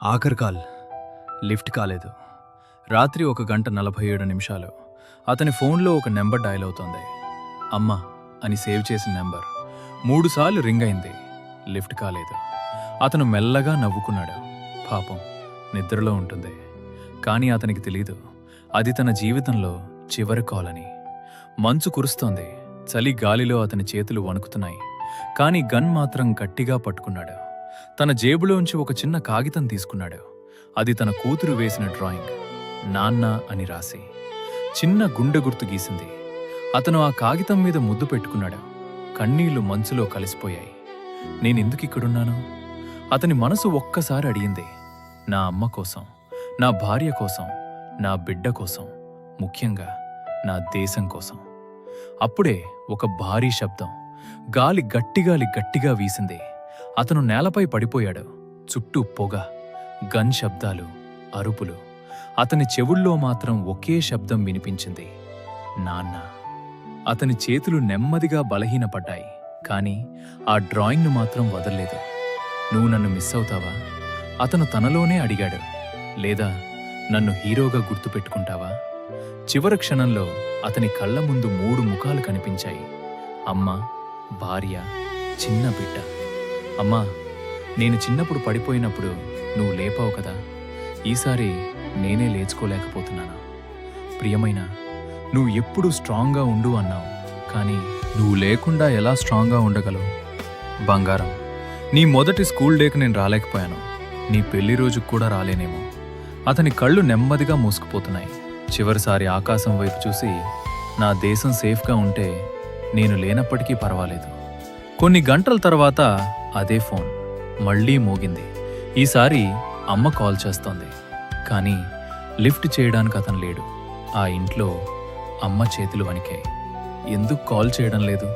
ఆఖరి call. Lift కాలేదు. రాత్రి 1:47 అతని ఫోన్లో ఒక నెంబర్ డయల్ అవుతోంది. అమ్మ అని సేవ్ చేసిన నెంబర్ 3 సార్లు రింగ్ అయింది. లిఫ్ట్ కాలేదు. అతను మెల్లగా నవ్వుకున్నాడు. పాపం నిద్రలో ఉంటుంది. కానీ అతనికి తెలీదు అది తన జీవితంలో చివరి కాల్ అని. మంచు కురుస్తోంది. చలి గాలిలో అతని చేతులు వణుకుతున్నాయి. కానీ గన్ మాత్రం గట్టిగా పట్టుకున్నాడు. తన జేబులోంచి ఒక చిన్న కాగితం తీసుకున్నాడు. అది తన కూతురు వేసిన డ్రాయింగ్, నాన్న అని రాసి చిన్న గుండె గుర్తు గీసింది. అతను ఆ కాగితం మీద ముద్దు పెట్టుకున్నాడు. కన్నీళ్లు మంచులో కలిసిపోయాయి. నేనెందుకిక్కడున్నాను? అతని మనసు ఒక్కసారి అడిగింది. నా అమ్మ కోసం, నా భార్య కోసం, నా బిడ్డ కోసం, ముఖ్యంగా నా దేశం కోసం. అప్పుడే ఒక భారీ శబ్దం. గాలి గట్టిగా వీసింది. అతను నేలపై పడిపోయాడు. చుట్టూ పొగ, గన్ శబ్దాలు, అరుపులు. అతని చెవుల్లో మాత్రం ఒకే శబ్దం వినిపించింది, నాన్న. అతని చేతులు నెమ్మదిగా బలహీనపడ్డాయి. కాని ఆ డ్రాయింగ్ను మాత్రం వదల్లేదు. నువ్వు నన్ను మిస్ అవుతావా? అతను తనలోనే అడిగాడు. లేదా నన్ను హీరోగా గుర్తుపెట్టుకుంటావా? చివరి క్షణంలో అతని కళ్ళ ముందు 3 ముఖాలు కనిపించాయి. అమ్మ, భార్య, చిన్న బిడ్డ. అమ్మా, నేను చిన్నప్పుడు పడిపోయినప్పుడు నువ్వు లేపావు కదా. ఈసారి నేనే లేచుకోలేకపోతున్నాను. ప్రియమైనా, నువ్వు ఎప్పుడూ స్ట్రాంగ్గా ఉండు అన్నావు. కానీ నువ్వు లేకుండా ఎలా స్ట్రాంగ్గా ఉండగలవు? బంగారం, నీ మొదటి స్కూల్ డేకి నేను రాలేకపోయాను. నీ పెళ్లి రోజుకు కూడా రాలేనేమో. అతని కళ్ళు నెమ్మదిగా మూసుకుపోతున్నాయి. చివరిసారి ఆకాశం వైపు చూసి, నా దేశం సేఫ్గా ఉంటే నేను లేనప్పటికీ పర్వాలేదు. కొన్ని గంటల తర్వాత అదే ఫోన్ మళ్లీ మోగింది. ఈసారి అమ్మ కాల్ చేస్తోంది. కానీ లిఫ్ట్ చేయడానికి అతను లేడు. ఆ ఇంట్లో అమ్మ చేతులు వణికాయి. ఎందుకు కాల్ చేయడం లేదు?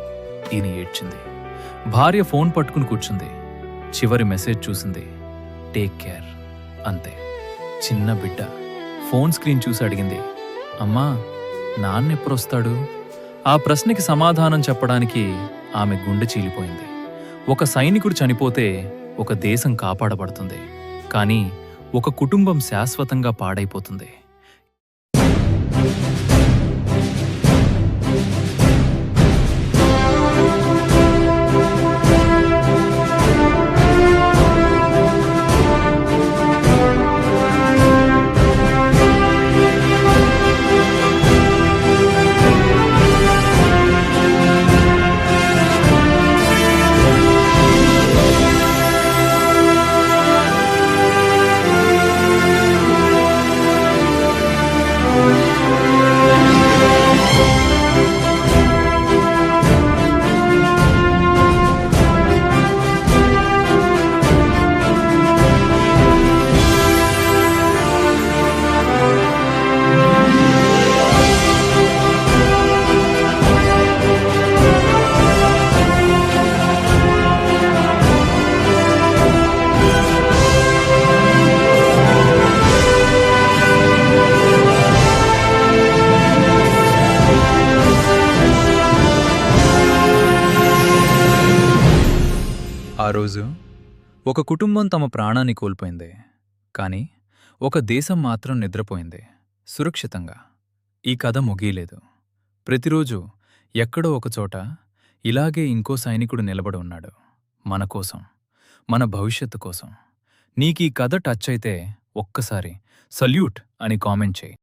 ఈయన ఏడ్చింది. భార్య ఫోన్ పట్టుకుని కూర్చుంది. చివరి మెసేజ్ చూసింది, టేక్ కేర్, అంతే. చిన్న బిడ్డ ఫోన్ స్క్రీన్ చూసి అడిగింది, అమ్మా, నాన్నెప్పుడొస్తాడు? ఆ ప్రశ్నకి సమాధానం చెప్పడానికి ఆమె గుండె చీలిపోయింది. ఒక సైనికుడు చనిపోతే ఒక దేశం కాపాడబడుతుంది. కానీ ఒక కుటుంబం శాశ్వతంగా పాడైపోతుంది. ఆ రోజు ఒక కుటుంబం తమ ప్రాణాన్ని కోల్పోయింది. కానీ ఒక దేశం మాత్రం నిద్రపోయింది, సురక్షితంగా. ఈ కథ ముగియలేదు. ప్రతిరోజు ఎక్కడో ఒకచోట ఇలాగే ఇంకో సైనికుడు నిలబడి ఉన్నాడు, మన కోసం, మన భవిష్యత్తు కోసం. నీకీ కథ టచ్ అయితే ఒక్కసారి సల్యూట్ అని కామెంట్ చేయి.